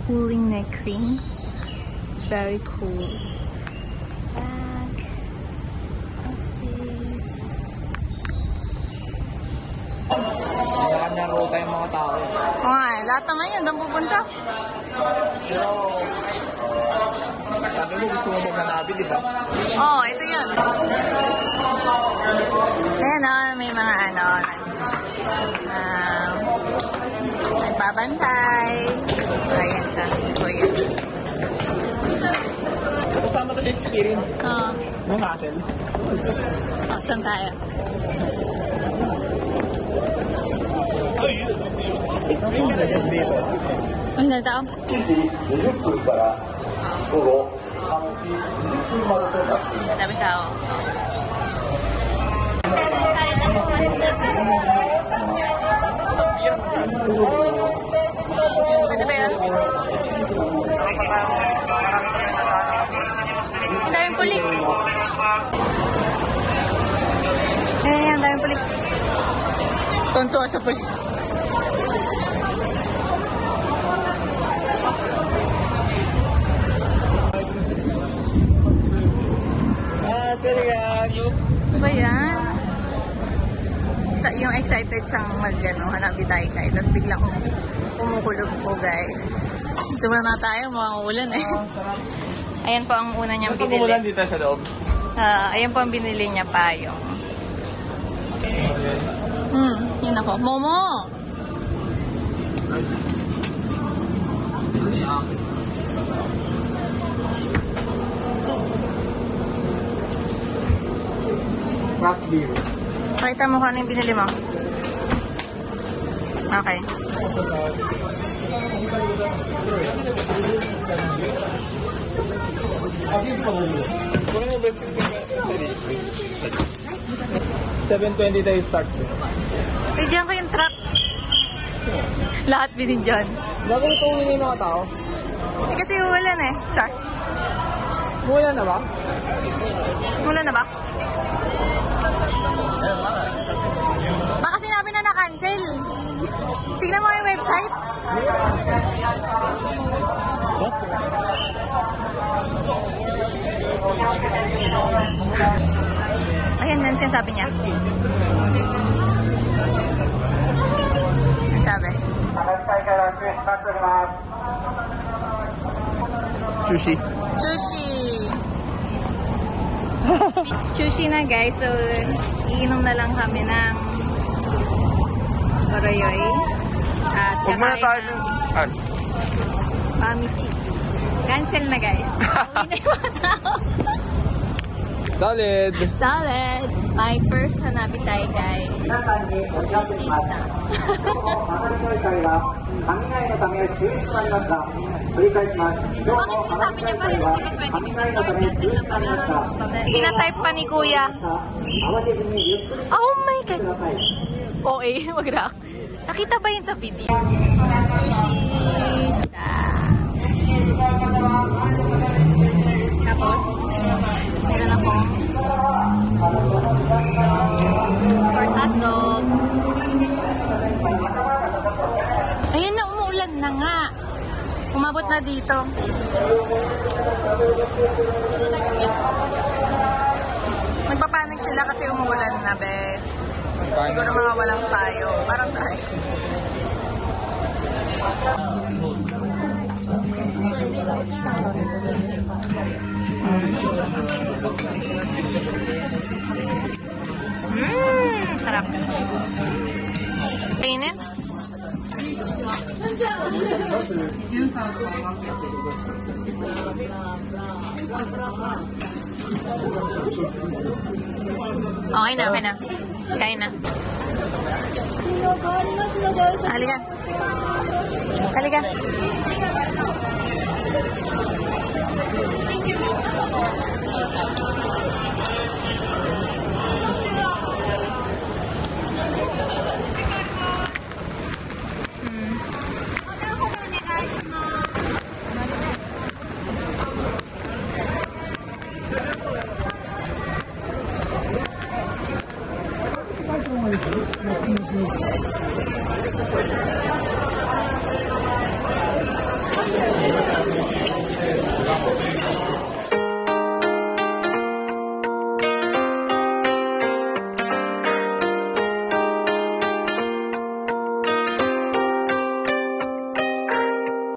cooling neck cream. Very cool. Back. Nakanaro tayong mga tao. Okay, lahat naman yan. Doon pupunta. Pero, sabi mo gusto mo magnanabi, di ba? Oh, ito yun. Ayan o, may mga nagbabantay. Ayan siya, si Kuya. Kasama ko sa experience. Oo. Yung hassle. Oh, saan tayo? Ang nagtao? Madami tao. Pwede ba yun? Ang daming pulis. Ang daming pulis. Tontuwa sa pulis. Ano ba yan? Yung excited siyang hanabi tayo guys. Tapos biglang kumukulog po guys. Ito na tayo, mga ulan eh. Ayan po ang una niyang binili. Umulan dito sa loob. Ayan po ang binili niya pa yung... yun ako. Momo! Craft beer. Pakita mo kung ano yung binili mo. Okay. $7.20 tayo start. Bigyan ko yung truck. Lahat binigyan. Bago ito uwi yung mga tao? Kasi ulan eh. Char. Mula na ba? Ulan na ba? Baka sinabi na na-cancel. Tignan mo yung website. Ayan, yan sinasabi niya. Ang sabi? Sushi. Sushi! Sushi na guys, so iinom na lang kami ng Oroyoy at Huwag muna tayo ng... Pamichi. Cancel na guys. Uwi na yung mga tao. Solid! Solid! My first hanabi tayo guys. Sushista. Bakit sinasabi niya pa rin na 720 pesos na cancel na pa rin? Pinatype pa ni Kuya. Oh my God! Okay, wag-rock. Nakita ba yun sa video? Sushista. Tapos, meron akong course hotdog. Ayun na, umuulan na nga. Umabot na dito. Magpapanik sila kasi umuulan na, be. Siguro mga walang payo. Parang tayo. Sarap. Kainin? Okay na, okay na. Kain na. Halika. Halika.